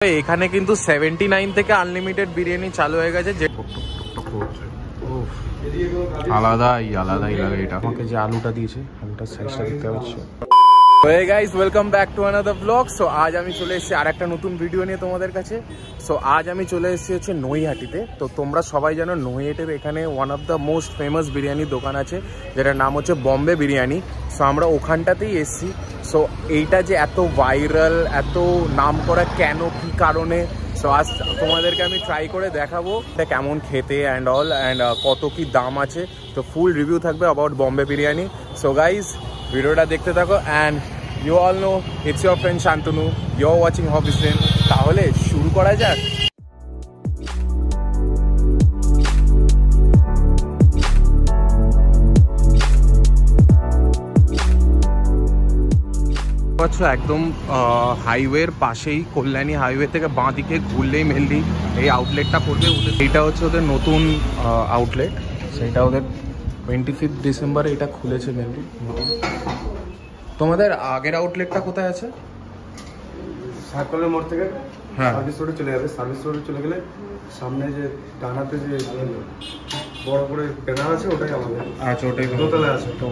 এখানে কিন্তু 79 থেকে আনলিমিটেড বিরিয়ানি চালু হয়ে গেছে। যে আলাদাই লাগে এটা। আমাকে যে আলুটা দিয়েছে, আলুটার সাইজটা দেখতে পাচ্ছ। Hey guys, welcome back to another vlog. So আজ আমি চলে এসেছি আরেকটা নতুন ভিডিও নিয়ে তোমাদের কাছে। সো আজ আমি চলে এসেছি হচ্ছে নৈহাটিতে। তো তোমরা সবাই জানো নৈহাটির এখানে one of the most famous বিরিয়ানির দোকান আছে, যেটার নাম হচ্ছে বম্বে বিরিয়ানি। সো আমরা ওখানটাতেই এসেছি। সো এইটা যে এত ভাইরাল, এত নাম করা কেন, কি কারণে, সো আজ তোমাদেরকে আমি ট্রাই করে দেখাবো এটা কেমন খেতে অ্যান্ড অল, অ্যান্ড কত কি দাম আছে। তো ফুল রিভিউ থাকবে about Bombay biryani. So guys ভিডিওটা দেখতে থাকো, and you all know it's your friend Shantanu, you are watching Hobbyslane. তাহলে শুরু করা যাক। একদম হাইওয়ের পাশেই, কল্যাণী হাইওয়ে থেকে বাঁ দিকে ঘুরলেই মেনলি এই আউটলেটটা পড়বে। এইটা হচ্ছে ওদের নতুন আউটলেট, সেইটা ওদের 25 ডিসেম্বরে এটা খুলেছে মেনলি। তোমাদের আগের আউটলেটটা কোথায় আছে? সার্কলের মোড় থেকে হ্যাঁ সার্ভিস রোডে চলে যাবে। সার্ভিস রোডে চলে গেলে সামনে যে ডানাতে যে বড় করে ব্যানার আছে, ওটাই আমাদের। আচ্ছা, ওটাই দোতলায় আছে। তো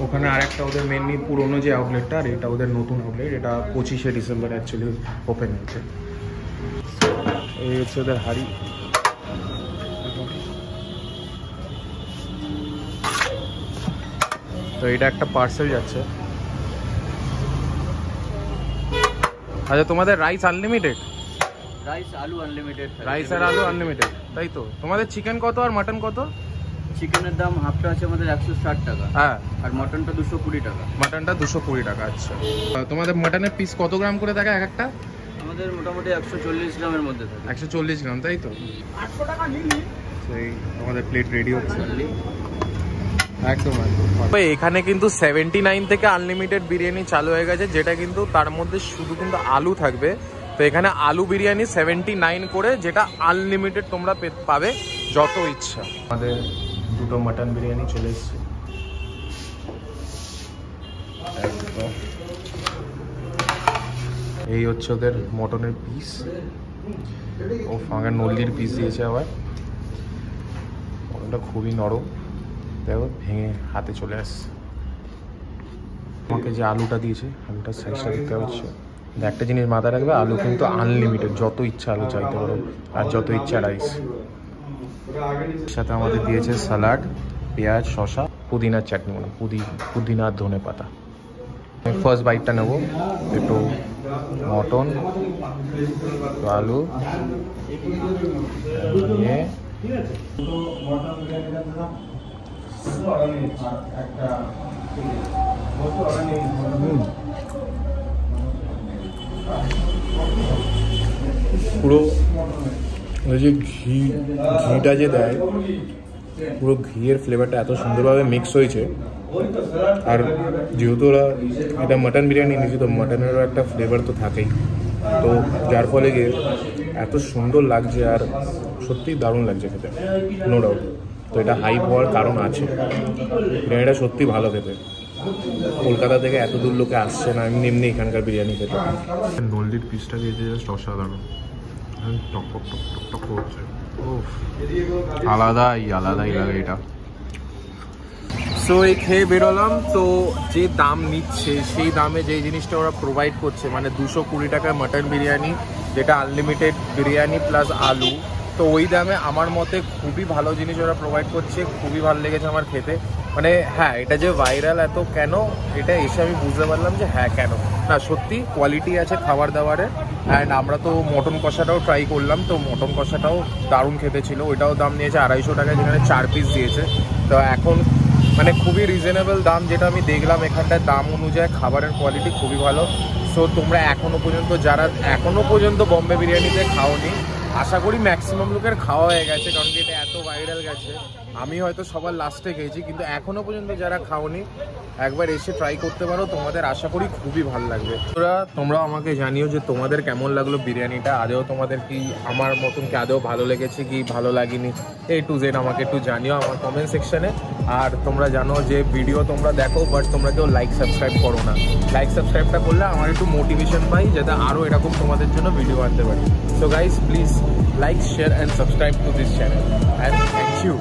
ওখানে আরেকটা ওদের মেনলি পুরোনো যে আউটলেটটা, আর এটা ওদের নতুন আউটলেট। এটা 25শে ডিসেম্বর অ্যাকচুয়ালি ওপেন হয়েছে। এই হচ্ছে ওদের হাড়ি। তো এটা একটা পার্সেল যাচ্ছে। আচ্ছা, তোমাদের রাইস আনলিমিটেড? রাইস আলু আনলিমিটেড। রাইস আর আলু আনলিমিটেড, তাই তো? তোমাদের চিকেন কত আর মাটন কত? চিকেনের দাম হাফটা আছে আমাদের 160 টাকা, হ্যাঁ, আর মটনটা 220 টাকা। মাটনটা 220 টাকা। আচ্ছা, তোমাদের মাটনের পিস কত গ্রাম করে থাকে এক একটা? আমাদের মোটামুটি 140 গ্রামের মধ্যে থাকে। 140 গ্রাম, তাই তো? 800 টাকা নিলি। সেই আমাদের প্লেট রেডি হচ্ছে একদম একদম। এখানে কিন্তু 79 থেকে আনলিমিটেড বিরিয়ানি চালু হয়ে গেছে, যেটা কিন্তু তার মধ্যে শুধু কিন্তু আলু থাকবে। তো এখানে আলু বিরিয়ানি 79 করে, যেটা আনলিমিটেড তোমরা পাবে যত ইচ্ছা। আমাদের দুটো মাটন বিরিয়ানি চলে এসছে। এই হচ্ছে ওদের মটনের পিস। ও ফাঁকা নল্লির পিস দিয়েছে আবার। মটনটা খুবই নরম, দেখো ভেঙে হাতে চলে আসছে। আমাকে যে আলুটা দিয়েছে, আলুটার সাইজটা দেখতে পাচ্ছ। একটা জিনিস মাথায় রাখবে, আলু কিন্তু আনলিমিটেড, যত ইচ্ছা আলু চাইতে পারো, আর যত ইচ্ছা রাইস। সাথে আমাদের দিয়েছে স্যালাড, পেঁয়াজ, শসা, পুদিনার চাটনি, মানে পুদিনা আর ধনে পাতা। আমি ফার্স্ট বাইটটা নেবো। একটু মটন, আলু নিয়ে পুরো ওই যে ঘিটা যে দেয়, পুরো ঘিয়ের ফ্লেভারটা এত সুন্দরভাবে মিক্স হয়েছে। আর যেহেতু ওরা এটা মাটন বিরিয়ানি নিয়েছে, তো মাটনেরও একটা ফ্লেভার তো থাকেই, তো যার ফলে গিয়ে এত সুন্দর লাগছে, আর সত্যিই দারুণ লাগছে খেতে, নো ডাউট। তো এটা হাইপ হওয়ার কারণ আছে, বিরিয়ানিটা সত্যি ভালো খেতে। কলকাতা থেকে এত দূর লোকে আসছে না এমনি এমনি এখানকার বিরিয়ানি খেতে। নল্লির পিসটা দিয়েছে জাস্ট অসাধারণ, টক টক টক টক টক করছে। ও আলাদাই লাগে এটা। সো এই খেয়ে বেরোলাম। তো যে দাম নিচ্ছে, সেই দামে যে জিনিসটা ওরা প্রোভাইড করছে, মানে 220 টাকায় মাটন বিরিয়ানি, যেটা আনলিমিটেড বিরিয়ানি প্লাস আলু, তো ওই দামে আমার মতে খুবই ভালো জিনিস ওরা প্রোভাইড করছে। খুবই ভালো লেগেছে আমার খেতে। মানে হ্যাঁ, এটা যে ভাইরাল এত কেন, এটা এসে আমি বুঝতে পারলাম যে হ্যাঁ কেন না, সত্যি কোয়ালিটি আছে খাবার দাবারের। অ্যান্ড আমরা তো মটন কষাটাও ট্রাই করলাম, তো মটন কষাটাও দারুণ খেতে ছিল। ওইটাও দাম নিয়েছে 250 টাকায়, যেখানে 4 পিস দিয়েছে। তো এখন মানে খুবই রিজনেবল দাম, যেটা আমি দেখলাম এখানটায় দাম অনুযায়ী খাবারের কোয়ালিটি খুবই ভালো। সো তোমরা যারা এখনো পর্যন্ত বম্বে বিরিয়ানিতে খাওনি, আশা করি ম্যাক্সিমাম লোকের খাওয়া হয়ে গেছে, কারণ কি এটা এত ভাইরাল গেছে। আমি হয়তো সবার লাস্টে খেয়েছি, কিন্তু এখনো পর্যন্ত যারা খাওনি একবার এসে ট্রাই করতে পারো, তোমাদের আশা করি খুবই ভালো লাগবে। তোমরা আমাকে জানিও যে তোমাদের কেমন লাগলো বিরিয়ানিটা, আদেও তোমাদের কি আমার মতন কি আদেও ভালো লেগেছে কি ভালো লাগেনি, A to Z আমাকে একটু জানিও আমার কমেন্ট সেকশনে। আর তোমরা জানো যে ভিডিও তোমরা দেখো বাট তোমরা কেউ লাইক সাবস্ক্রাইব করো না। লাইক সাবস্ক্রাইবটা করলে আমার একটু মোটিভেশন পাই যাতে আরও এরকম তোমাদের জন্য ভিডিও আনতে পারি। So guys please like, share and subscribe to this channel and thank you.